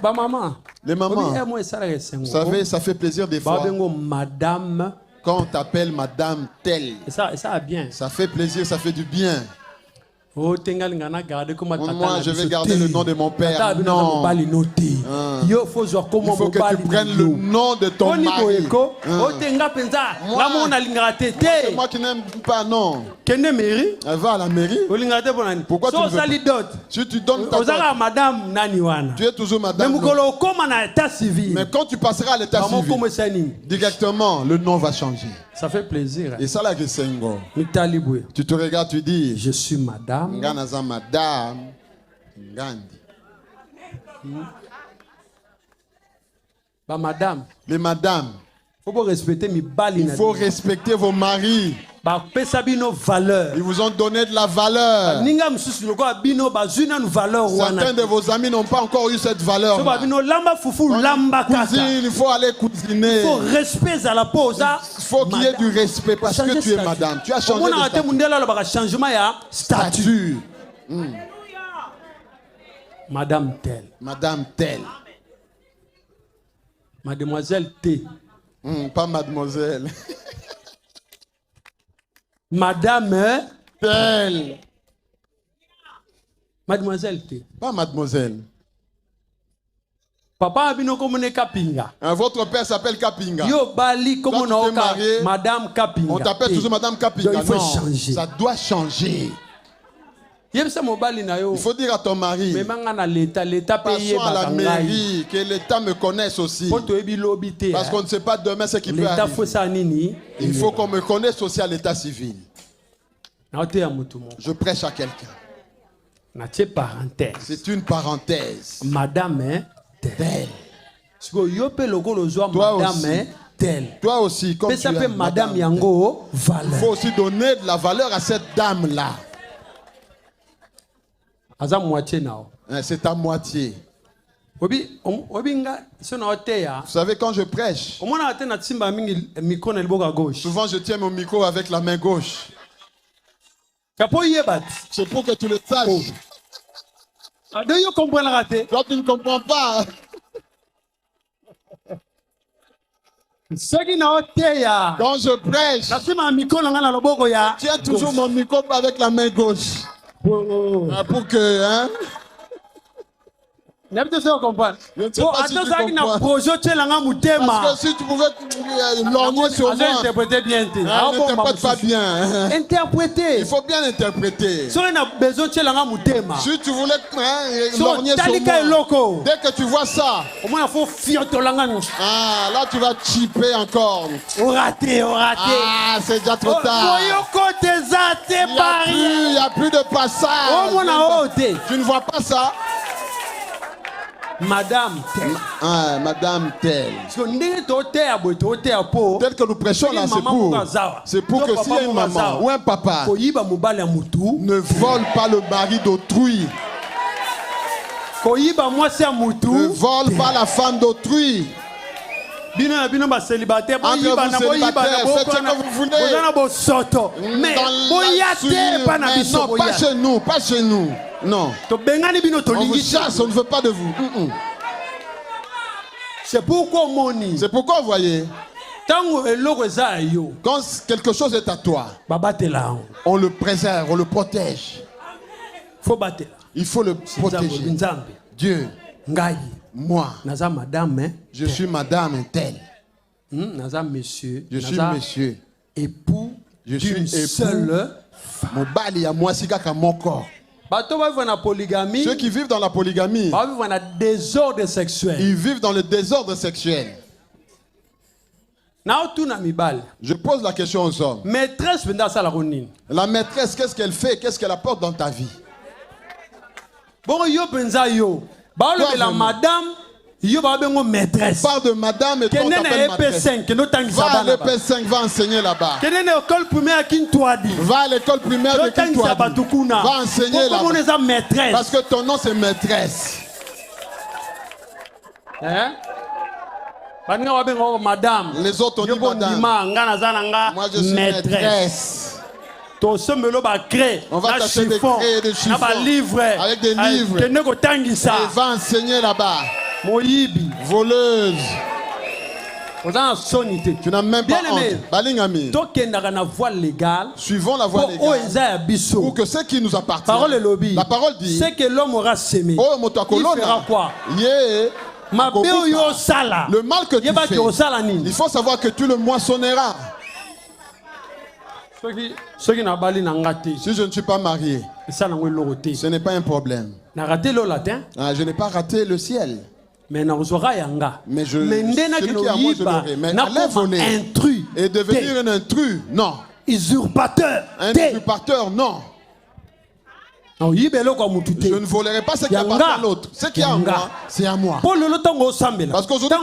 Bah maman. Les mamans. Vous savez, ça fait plaisir des fois. Madame. Quand on t'appelle madame telle. Ça bien. Ça fait plaisir, ça fait du bien. Moi, je vais garder le nom de mon père. Non. Il faut que tu prennes le nom de ton mari. Moi qui n'aime pas, non. Elle va à la mairie. Pourquoi tu ne veux pas? Si tu donnes ta dot, tu es toujours madame. Mais quand tu passeras à l'état civil, directement, le nom va changer. Ça fait plaisir. Et ça là que c'est un gros. Tu te regardes, tu dis, je suis madame. Nganaza madame. Ngandi. Bah madame. Les madames. Il faut respecter vos maris. Ils vous ont donné de la valeur. Certains de vos amis n'ont pas encore eu cette valeur. Il faut aller cuisiner. Il faut qu'il y ait du respect parce que tu es madame. Tu as changé de statut. Madame telle. Madame telle. Mademoiselle T. Pas mademoiselle. Madame telle. Mademoiselle T. Pas mademoiselle. Papa abino komone Kapinga. Votre père s'appelle Kapinga. Yo bali comme on a marié, Madame Kapinga. On t'appelle toujours Madame Kapinga. Il faut changer. Ça doit changer. Il faut dire à ton mari. Passons à la mairie, que l'État me connaisse aussi. Parce qu'on ne sait pas demain ce qui peut arriver. Il faut qu'on me connaisse aussi à l'état civil. Je prêche à quelqu'un. C'est une parenthèse. Madame telle. Toi aussi, comme tu es madame Yango, il faut aussi donner de la valeur à cette dame-là. C'est à moitié. Vous savez, quand je prêche, souvent je tiens mon micro avec la main gauche. C'est pour que tu le saches. Toi, tu ne comprends pas. Quand je prêche, tiens toujours mon micro avec la main gauche. Pour que, hein? Je ne sais pas si tu comprends. Parce que si tu pouvais lorgner sur moi, n'interprète pas bien. Interpréter. Il faut bien interpréter. Si tu voulais lorgner sur moi, dès que tu vois ça, là tu vas chipper encore. Ah, c'est déjà trop tard. Il n'y a plus de passage. Tu ne vois pas ça? Madame telle. Madame telle. Tel que nous prêchons là, c'est pour que si une maman ou un papa ne vole pas le mari d'autrui, ne vole pas la femme d'autrui. Entre vous célibataires, faites ce que vous voulez. Mais non, pas chez nous, pas chez nous. Non. On vous chasse, on ne veut pas de vous. C'est pourquoi vous voyez, quand quelque chose est à toi, on le préserve, on le protège. Il faut le protéger. Dieu, moi, je suis madame telle. Je suis monsieur. Époux. Je suis seule femme. Ceux qui vivent dans la polygamie, ils vivent dans le désordre sexuel. Je pose la question aux hommes. La maîtresse, qu'est-ce qu'elle fait? Qu'est-ce qu'elle apporte dans ta vie? La madame, parle de madame et toi on t'appelle maîtresse. Va à l'EP5, va enseigner là-bas. Va à l'école primaire de Kintouadi. Va enseigner là-bas. Parce que ton nom c'est maîtresse. Les autres ont dit madame. Moi je suis maîtresse. On va t'acheter des crayons et des chiffons avec des livres. Et va enseigner là-bas. moyibi, voleuse. Tu n'as même pas honte. Balingami. Suivons la voie légale. Pour que ce qui nous appartient. La parole dit. C'est que l'homme aura sémé. Oh, il fera quoi? Le mal que tu fais, il faut savoir que tu le moissonneras. Si je ne suis pas marié, ce n'est pas un problème. Je n'ai pas raté le ciel. Mais celui qui a moi, je l'aurai. Mais aller voler et devenir un intrus, non. Usurpateur. Un usurpateur, non. Je ne volerai pas ce qui appartient à l'autre. Ce qui est à moi, c'est à moi. Parce qu'aujourd'hui,